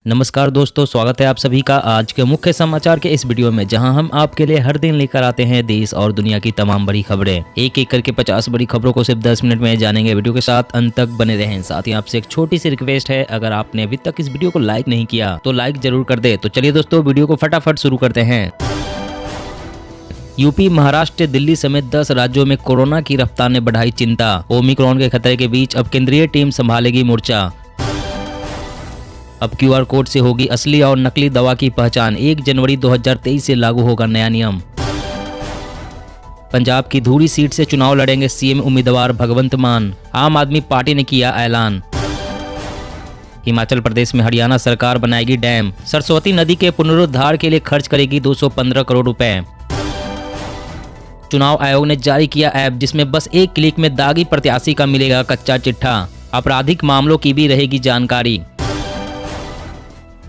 नमस्कार दोस्तों, स्वागत है आप सभी का आज के मुख्य समाचार के इस वीडियो में, जहां हम आपके लिए हर दिन लेकर आते हैं देश और दुनिया की तमाम बड़ी खबरें। एक एक करके 50 बड़ी खबरों को सिर्फ 10 मिनट में जानेंगे। वीडियो के साथ अंत तक बने रहें। साथ ही आपसे एक छोटी सी रिक्वेस्ट है, अगर आपने अभी तक इस वीडियो को लाइक नहीं किया तो लाइक जरूर कर दे। तो चलिए दोस्तों, वीडियो को फटाफट शुरू करते हैं। यूपी, महाराष्ट्र, दिल्ली समेत 10 राज्यों में कोरोना की रफ्तार ने बढ़ाई चिंता। ओमिक्रॉन के खतरे के बीच अब केंद्रीय टीम संभालेगी मोर्चा। अब क्यूआर कोड से होगी असली और नकली दवा की पहचान। 1 जनवरी 2023 से लागू होगा नया नियम। पंजाब की धूरी सीट से चुनाव लड़ेंगे सीएम उम्मीदवार भगवंत मान। आम आदमी पार्टी ने किया ऐलान। हिमाचल प्रदेश में हरियाणा सरकार बनाएगी डैम। सरस्वती नदी के पुनरुद्धार के लिए खर्च करेगी 215 करोड़ रुपए। चुनाव आयोग ने जारी किया ऐप, जिसमें बस एक क्लिक में दागी प्रत्याशी का मिलेगा कच्चा चिट्ठा। आपराधिक मामलों की भी रहेगी जानकारी।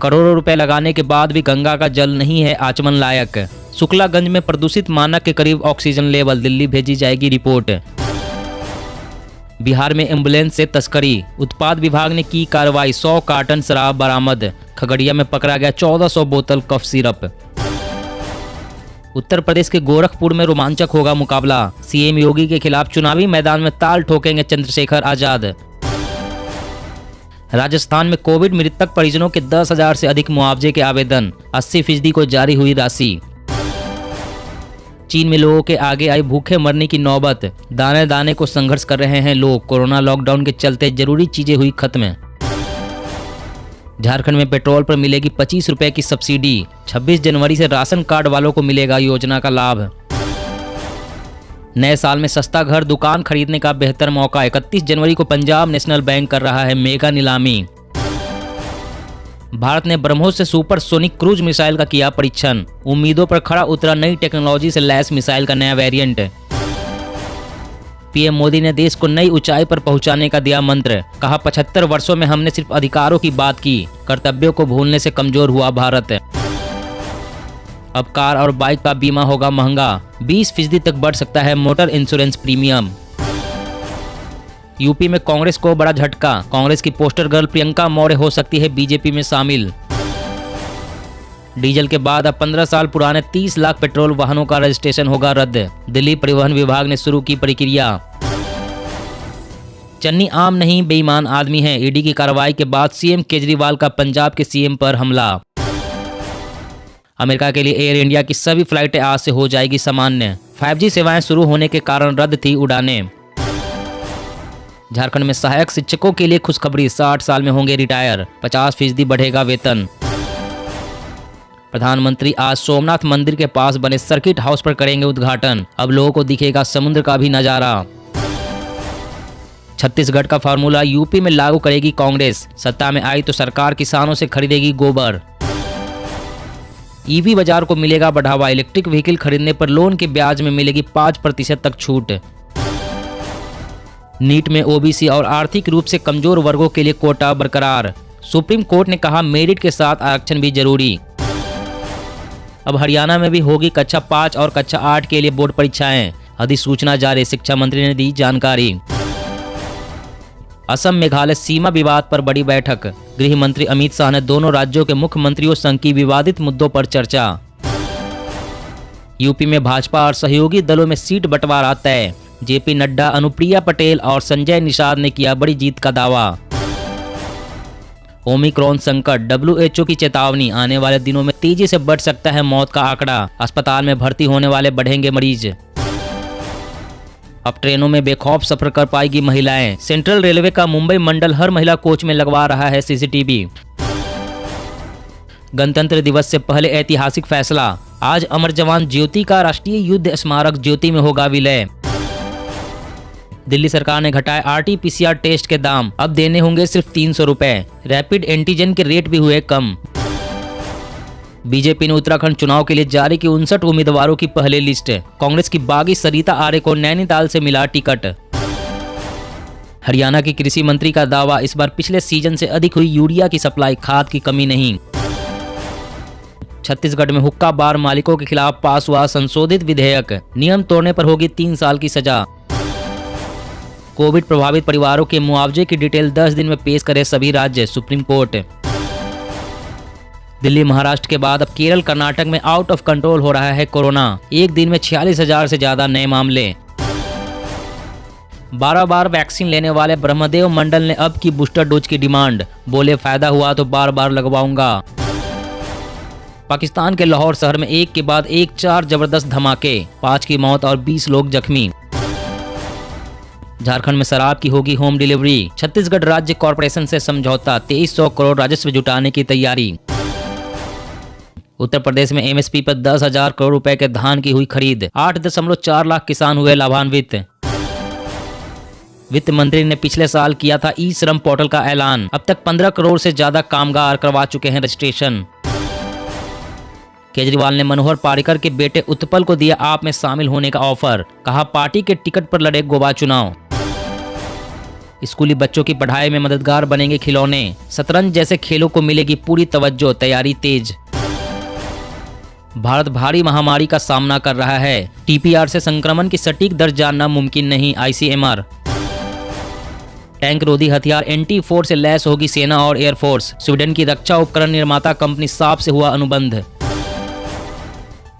करोड़ों रुपए लगाने के बाद भी गंगा का जल नहीं है आचमन लायक। शुक्लागंज में प्रदूषित मानक के करीब ऑक्सीजन लेवल। दिल्ली भेजी जाएगी रिपोर्ट। बिहार में एम्बुलेंस से तस्करी। उत्पाद विभाग ने की कार्रवाई। 100 कार्टन शराब बरामद। खगड़िया में पकड़ा गया 1400 बोतल कफ सिरप। उत्तर प्रदेश के गोरखपुर में रोमांचक होगा मुकाबला। सीएम योगी के खिलाफ चुनावी मैदान में ताल ठोकेंगे चंद्रशेखर आजाद। राजस्थान में कोविड मृतक परिजनों के 10,000 से अधिक मुआवजे के आवेदन। 80% को जारी हुई राशि। चीन में लोगों के आगे आई भूखे मरने की नौबत। दाने दाने को संघर्ष कर रहे हैं लोग। कोरोना लॉकडाउन के चलते जरूरी चीजें हुई खत्म। झारखंड में पेट्रोल पर मिलेगी 25 रुपए की सब्सिडी। 26 जनवरी से राशन कार्ड वालों को मिलेगा योजना का लाभ। नए साल में सस्ता घर दुकान खरीदने का बेहतर मौका। 31 जनवरी को पंजाब नेशनल बैंक कर रहा है मेगा नीलामी। भारत ने ब्रह्मोस से सुपरसोनिक क्रूज मिसाइल का किया परीक्षण। उम्मीदों पर खरा उतरा नई टेक्नोलॉजी से लैस मिसाइल का नया वेरिएंट। पीएम मोदी ने देश को नई ऊंचाई पर पहुंचाने का दिया मंत्र। कहा 75 वर्षों में हमने सिर्फ अधिकारों की बात की, कर्तव्यों को भूलने से कमजोर हुआ भारत। अब कार और बाइक का बीमा होगा महंगा। 20% तक बढ़ सकता है मोटर इंश्योरेंस प्रीमियम। यूपी में कांग्रेस को बड़ा झटका। कांग्रेस की पोस्टर गर्ल प्रियंका मौर्य हो सकती है बीजेपी में शामिल। डीजल के बाद अब 15 साल पुराने 30 लाख पेट्रोल वाहनों का रजिस्ट्रेशन होगा रद्द। दिल्ली परिवहन विभाग ने शुरू की प्रक्रिया। चन्नी आम नहीं बेईमान आदमी है। ईडी की कार्रवाई के बाद सीएम केजरीवाल का पंजाब के सीएम पर हमला। अमेरिका के लिए एयर इंडिया की सभी फ्लाइटें आज से हो जाएगी सामान्य। 5G सेवाएं शुरू होने के कारण रद्द थी उड़ानें। झारखंड में सहायक शिक्षकों के लिए खुशखबरी। 60 साल में होंगे रिटायर। 50% बढ़ेगा वेतन। प्रधानमंत्री आज सोमनाथ मंदिर के पास बने सर्किट हाउस पर करेंगे उद्घाटन। अब लोगों को दिखेगा समुद्र का भी नजारा। छत्तीसगढ़ का फार्मूला यूपी में लागू करेगी कांग्रेस। सत्ता में आई तो सरकार किसानों से खरीदेगी गोबर। ईवी बाजार को मिलेगा बढ़ावा। इलेक्ट्रिक व्हीकल खरीदने पर लोन के ब्याज में मिलेगी 5% तक छूट। नीट में ओबीसी और आर्थिक रूप से कमजोर वर्गों के लिए कोटा बरकरार। सुप्रीम कोर्ट ने कहा मेरिट के साथ आरक्षण भी जरूरी। अब हरियाणा में भी होगी कक्षा 5 और कक्षा 8 के लिए बोर्ड परीक्षाएं। अधिसूचना जारी। शिक्षा मंत्री ने दी जानकारी। असम मेघालय सीमा विवाद पर बड़ी बैठक। गृह मंत्री अमित शाह ने दोनों राज्यों के मुख्यमंत्रियों संग की विवादित मुद्दों पर चर्चा। यूपी में भाजपा और सहयोगी दलों में सीट बंटवारा तय। जेपी नड्डा, अनुप्रिया पटेल और संजय निषाद ने किया बड़ी जीत का दावा। ओमिक्रॉन संकट। WHO की चेतावनी। आने वाले दिनों में तेजी से बढ़ सकता है मौत का आंकड़ा। अस्पताल में भर्ती होने वाले बढ़ेंगे मरीज। अब ट्रेनों में बेखौफ सफर कर पाएगी महिलाएं। सेंट्रल रेलवे का मुंबई मंडल हर महिला कोच में लगवा रहा है CCTV। गणतंत्र दिवस से पहले ऐतिहासिक फैसला। आज अमर जवान ज्योति का राष्ट्रीय युद्ध स्मारक ज्योति में होगा विलय। दिल्ली सरकार ने घटाए RT-PCR टेस्ट के दाम। अब देने होंगे सिर्फ 300 रुपए। रैपिड एंटीजन के रेट भी हुए कम। बीजेपी ने उत्तराखंड चुनाव के लिए जारी की 59 उम्मीदवारों की पहली लिस्ट। कांग्रेस की बागी सरिता आर्य को नैनीताल से मिला टिकट। हरियाणा के कृषि मंत्री का दावा, इस बार पिछले सीजन से अधिक हुई यूरिया की सप्लाई। खाद की कमी नहीं। छत्तीसगढ़ में हुक्का बार मालिकों के खिलाफ पास हुआ संशोधित विधेयक। नियम तोड़ने पर होगी 3 साल की सजा। कोविड प्रभावित परिवारों के मुआवजे की डिटेल 10 दिन में पेश करे सभी राज्य। Supreme court. दिल्ली महाराष्ट्र के बाद अब केरल कर्नाटक में आउट ऑफ कंट्रोल हो रहा है कोरोना। एक दिन में 46,000 से ज्यादा नए मामले। 12 बार वैक्सीन लेने वाले ब्रह्मदेव मंडल ने अब की बूस्टर डोज की डिमांड, बोले फायदा हुआ तो बार बार लगवाऊंगा। पाकिस्तान के लाहौर शहर में एक के बाद एक 4 जबरदस्त धमाके, 5 की मौत और 20 लोग जख्मी। झारखंड में शराब की होगी होम डिलीवरी, छत्तीसगढ़ राज्य कॉरपोरेशन से समझौता, 2300 करोड़ राजस्व जुटाने की तैयारी। उत्तर प्रदेश में एमएसपी पर 10,000 करोड़ रुपए के धान की हुई खरीद, 8.4 लाख किसान हुए लाभान्वित। वित्त मंत्री ने पिछले साल किया था ई श्रम पोर्टल का ऐलान, अब तक 15 करोड़ से ज्यादा कामगार करवा चुके हैं रजिस्ट्रेशन। केजरीवाल ने मनोहर पार्रिकर के बेटे उत्पल को दिया आप में शामिल होने का ऑफर, कहा पार्टी के टिकट पर लड़े गोवा चुनाव। स्कूली बच्चों की पढ़ाई में मददगार बनेंगे खिलौने, शतरंज जैसे खेलों को मिलेगी पूरी तवज्जो, तैयारी तेज। भारत भारी महामारी का सामना कर रहा है, टीपीआर से संक्रमण की सटीक दर जानना मुमकिन नहीं, आईसीएमआर। टैंक रोधी हथियार NT4 से लैस होगी सेना और एयरफोर्स, स्वीडन की रक्षा उपकरण निर्माता कंपनी साप से हुआ अनुबंध।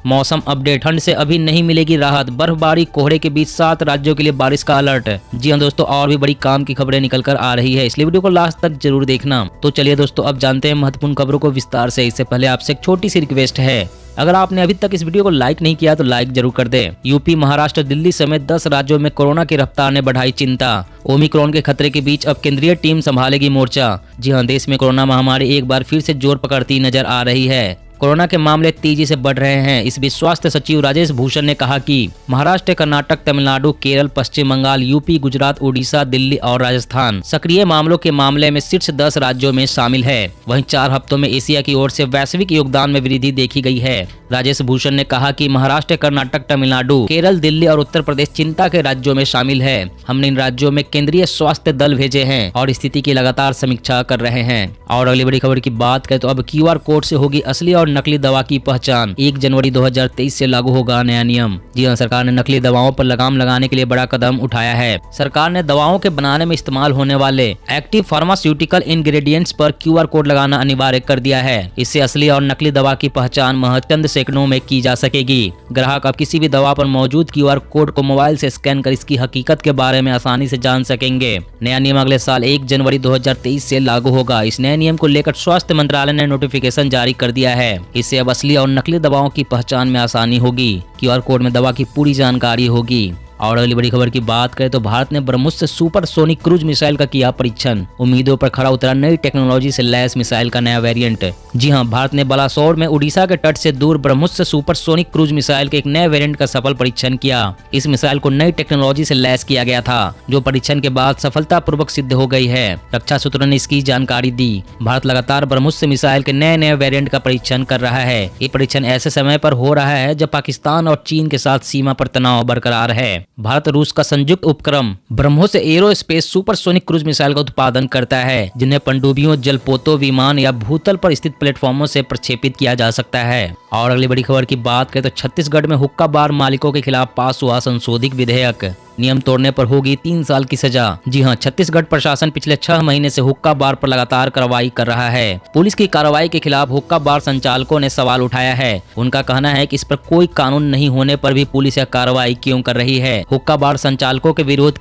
मौसम अपडेट, ठंड से अभी नहीं मिलेगी राहत, बर्फबारी कोहरे के बीच 7 राज्यों के लिए बारिश का अलर्ट। जी हाँ दोस्तों, और भी बड़ी काम की खबरें निकल कर आ रही है, इसलिए वीडियो को लास्ट तक जरूर देखना। तो चलिए दोस्तों, अब जानते हैं महत्वपूर्ण खबरों को विस्तार से। इससे पहले आपसे एक छोटी सी रिक्वेस्ट है, अगर आपने अभी तक इस वीडियो को लाइक नहीं किया तो लाइक जरूर कर दें। यूपी, महाराष्ट्र, दिल्ली समेत 10 राज्यों में कोरोना की रफ्तार ने बढ़ाई चिंता। ओमिक्रॉन के खतरे के बीच अब केंद्रीय टीम संभालेगी मोर्चा। जी हाँ, देश में कोरोना महामारी एक बार फिर से जोर पकड़ती नजर आ रही है। कोरोना के मामले तेजी से बढ़ रहे हैं। इस बीच स्वास्थ्य सचिव राजेश भूषण ने कहा कि महाराष्ट्र, कर्नाटक, तमिलनाडु, केरल, पश्चिम बंगाल, यूपी, गुजरात, उड़ीसा, दिल्ली और राजस्थान सक्रिय मामलों के मामले में शीर्ष 10 राज्यों में शामिल है। वहीं 4 हफ्तों में एशिया की ओर से वैश्विक योगदान में वृद्धि देखी गई है। राजेश भूषण ने कहा कि महाराष्ट्र, कर्नाटक, तमिलनाडु, केरल, दिल्ली और उत्तर प्रदेश चिंता के राज्यों में शामिल है। हमने इन राज्यों में केंद्रीय स्वास्थ्य दल भेजे हैं और स्थिति की लगातार समीक्षा कर रहे हैं। और अगली बड़ी खबर की बात करें तो अब QR कोड से होगी असली और नकली दवा की पहचान। 1 जनवरी 2023 से लागू होगा नया नियम। जी हां, सरकार ने नकली दवाओं पर लगाम लगाने के लिए बड़ा कदम उठाया है। सरकार ने दवाओं के बनाने में इस्तेमाल होने वाले एक्टिव फार्मास्यूटिकल इंग्रेडिएंट्स पर QR कोड लगाना अनिवार्य कर दिया है। इससे असली और नकली दवा की पहचान महज चंद सेकंडों में की जा सकेगी। ग्राहक अब किसी भी दवा पर मौजूद QR कोड को मोबाइल से स्कैन कर इसकी हकीकत के बारे में आसानी से जान सकेंगे। नया नियम अगले साल 1 जनवरी 2023 से लागू होगा। इस नए नियम को लेकर स्वास्थ्य मंत्रालय ने नोटिफिकेशन जारी कर दिया है। इससे अब असली और नकली दवाओं की पहचान में आसानी होगी। QR कोड में दवा की पूरी जानकारी होगी। और अगली बड़ी खबर की बात करें तो भारत ने ब्रह्मोस से सुपर सोनिक क्रूज मिसाइल का किया परीक्षण। उम्मीदों पर खरा उतरा नई टेक्नोलॉजी से लैस मिसाइल का नया वेरिएंट। जी हां, भारत ने बलासोर में उड़ीसा के तट से दूर ब्रह्मोस से सुपर सोनिक क्रूज मिसाइल के एक नए वेरिएंट का सफल परीक्षण किया। इस मिसाइल को नई टेक्नोलॉजी से लैस किया गया था, जो परीक्षण के बाद सफलतापूर्वक सिद्ध हो गई है। रक्षा सूत्रों ने इसकी जानकारी दी। भारत लगातार ब्रह्मोस से मिसाइल के नए नए वेरिएंट का परीक्षण कर रहा है। ये परीक्षण ऐसे समय पर हो रहा है जब पाकिस्तान और चीन के साथ सीमा पर तनाव बरकरार है। भारत रूस का संयुक्त उपक्रम BrahMos aerospace supersonic cruise missile का उत्पादन करता है, जिन्हें पनडुब्बियों, जलपोतों, विमान या भूतल पर स्थित प्लेटफॉर्मों से प्रक्षेपित किया जा सकता है। और अगली बड़ी खबर की बात करें तो छत्तीसगढ़ में हुक्का बार मालिकों के खिलाफ पास हुआ संशोधित विधेयक। नियम तोड़ने पर होगी 3 साल की सजा। जी हां, छत्तीसगढ़ प्रशासन पिछले 6 महीने से हुक्का बार पर लगातार कार्रवाई कर रहा है। पुलिस की कार्रवाई के खिलाफ हुक्का बार संचालकों ने सवाल उठाया है। उनका कहना है कि इस पर कोई कानून नहीं होने पर भी पुलिस यह कार्रवाई क्यों कर रही है। हुक्का बार संचालकों के विरोध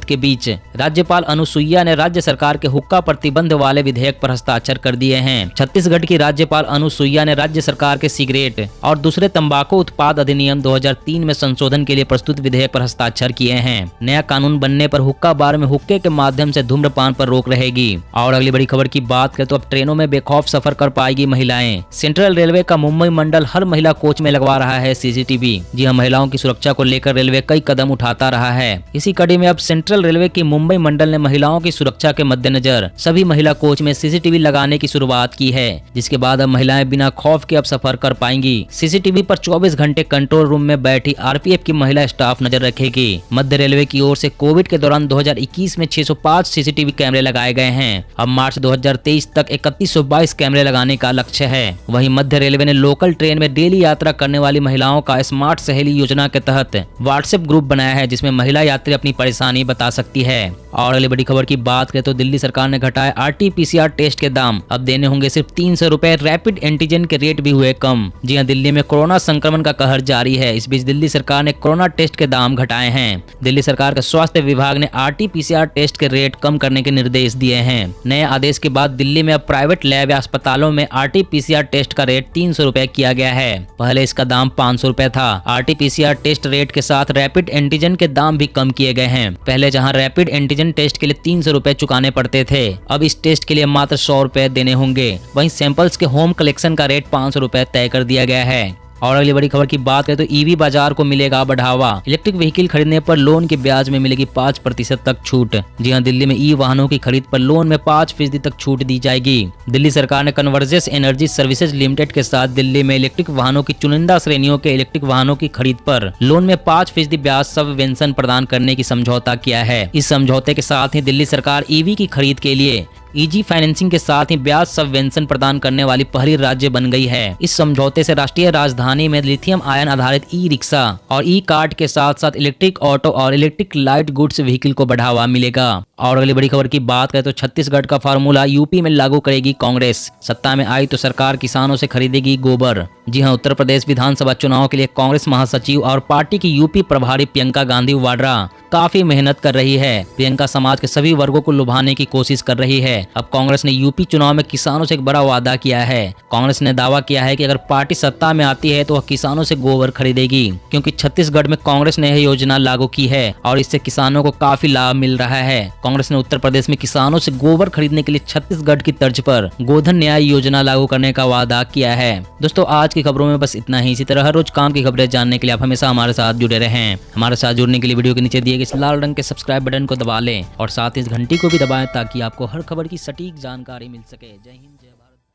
के बीच राज्यपाल अनुसुईया ने राज्य सरकार के हुक्का प्रतिबंध वाले विधेयक पर हस्ताक्षर कर दिए हैं। छत्तीसगढ़ की राज्यपाल अनुसुईया ने राज्य सरकार के सिगरेट और दूसरे तंबाकू उत्पाद अधिनियम 2003 में संशोधन के लिए प्रस्तुत विधेयक पर हस्ताक्षर किए हैं। नया कानून बनने पर हुक्का बार में हुक्के के माध्यम से धूम्रपान पर रोक रहेगी। और अगली बड़ी खबर की बात करें तो अब ट्रेनों में बेखौफ सफर कर पाएगी महिलाएं। सेंट्रल रेलवे का मुंबई मंडल हर महिला कोच में लगवा रहा है CCTV। जी हां, महिलाओं की सुरक्षा को लेकर रेलवे कई कदम उठाता रहा है। इसी कड़ी में अब सेंट्रल रेलवे की मुंबई मंडल ने महिलाओं की सुरक्षा के मद्देनजर सभी महिला कोच में CCTV लगाने की शुरुआत की है, जिसके बाद अब महिलाएं बिना खौफ के अब सफर कर पाएंगी। CCTV पर 24 घंटे कंट्रोल रूम में बैठी RPF की महिला स्टाफ नजर रखेगी। मध्य रेलवे की ओर से कोविड के दौरान 2021 में 605 सीसीटीवी कैमरे लगाए गए हैं। अब मार्च 2023 तक 3122 कैमरे लगाने का लक्ष्य है। वहीं मध्य रेलवे ने लोकल ट्रेन में डेली यात्रा करने वाली महिलाओं का स्मार्ट सहेली योजना के तहत व्हाट्सएप ग्रुप बनाया है, जिसमें महिला यात्री अपनी परेशानी बता सकती है। और अगली बड़ी खबर की बात करें तो दिल्ली सरकार ने घटाए RT-PCR टेस्ट के दाम, अब देने होंगे सिर्फ 300 रुपए। रैपिड एंटीजन के रेट भी हुए कम। जी हां, दिल्ली में कोरोना संक्रमण का कहर जारी है। इस बीच दिल्ली सरकार ने कोरोना टेस्ट के दाम घटाए हैं। दिल्ली सरकार के स्वास्थ्य विभाग ने RT-PCR टेस्ट के रेट कम करने के निर्देश दिए हैं। नए आदेश के बाद दिल्ली में अब प्राइवेट लैब या अस्पतालों में RT-PCR टेस्ट का रेट 300 रुपए किया गया है। पहले इसका दाम 500 रुपए था। RT-PCR टेस्ट रेट के साथ रैपिड एंटीजन के दाम भी कम किए गए हैं। पहले जहां रैपिड एंटीजन टेस्ट के लिए 300 रुपए चुकाने पड़ते थे, अब इस टेस्ट के लिए मात्र 100 रुपए देने होंगे। वहीं सैंपल्स के होम कलेक्शन का रेट 500 रुपए तय कर दिया गया है। और अगली बड़ी खबर की बात करें तो ईवी बाजार को मिलेगा बढ़ावा। इलेक्ट्रिक व्हीकल खरीदने पर लोन के ब्याज में मिलेगी 5% तक छूट। जी हां, दिल्ली में ई वाहनों की खरीद पर लोन में 5% तक छूट दी जाएगी। दिल्ली सरकार ने कन्वर्जेंस एनर्जी सर्विसेज लिमिटेड के साथ दिल्ली में इलेक्ट्रिक वाहनों की चुनिंदा श्रेणियों के इलेक्ट्रिक वाहनों की खरीद पर लोन में 5% ब्याज सबवेंशन प्रदान करने की समझौता किया है। इस समझौते के साथ ही दिल्ली सरकार ईवी की खरीद के लिए इजी फाइनेंसिंग के साथ ही ब्याज सबवेंशन प्रदान करने वाली पहली राज्य बन गई है। इस समझौते से राष्ट्रीय राजधानी में लिथियम आयन आधारित ई रिक्शा और ई कार्ट के साथ साथ इलेक्ट्रिक ऑटो और इलेक्ट्रिक लाइट गुड्स व्हीकल को बढ़ावा मिलेगा। और अगली बड़ी खबर की बात करें तो छत्तीसगढ़ का फार्मूला यूपी में लागू करेगी कांग्रेस। सत्ता में आई तो सरकार किसानों से खरीदेगी गोबर। जी हां, उत्तर प्रदेश विधानसभा चुनाव के लिए कांग्रेस महासचिव और पार्टी की यूपी प्रभारी प्रियंका गांधी वाड्रा काफी मेहनत कर रही है। प्रियंका समाज के सभी वर्गों को लुभाने की कोशिश कर रही है। अब कांग्रेस ने यूपी चुनाव में किसानों से एक बड़ा वादा किया है। कांग्रेस ने दावा किया है कि अगर पार्टी सत्ता में आती है तो वह किसानों से गोबर खरीदेगी, क्योंकि छत्तीसगढ़ में कांग्रेस ने यह योजना लागू की है और इससे किसानों को काफी लाभ मिल रहा है। कांग्रेस ने उत्तर प्रदेश में किसानों से गोबर खरीदने के लिए छत्तीसगढ़ की तर्ज पर गोधन न्याय योजना लागू करने का वादा किया है। दोस्तों, आज की खबरों में बस इतना ही। इसी तरह हर रोज काम की खबरें जानने के लिए आप हमेशा हमारे साथ जुड़े रहें। हमारे साथ जुड़ने के लिए वीडियो के नीचे दिए गए इस लाल रंग के सब्सक्राइब बटन को दबा लें और साथ ही इस घंटी को भी दबाएं ताकि आपको हर खबर की सटीक जानकारी मिल सके। जय हिंद, जय भारत।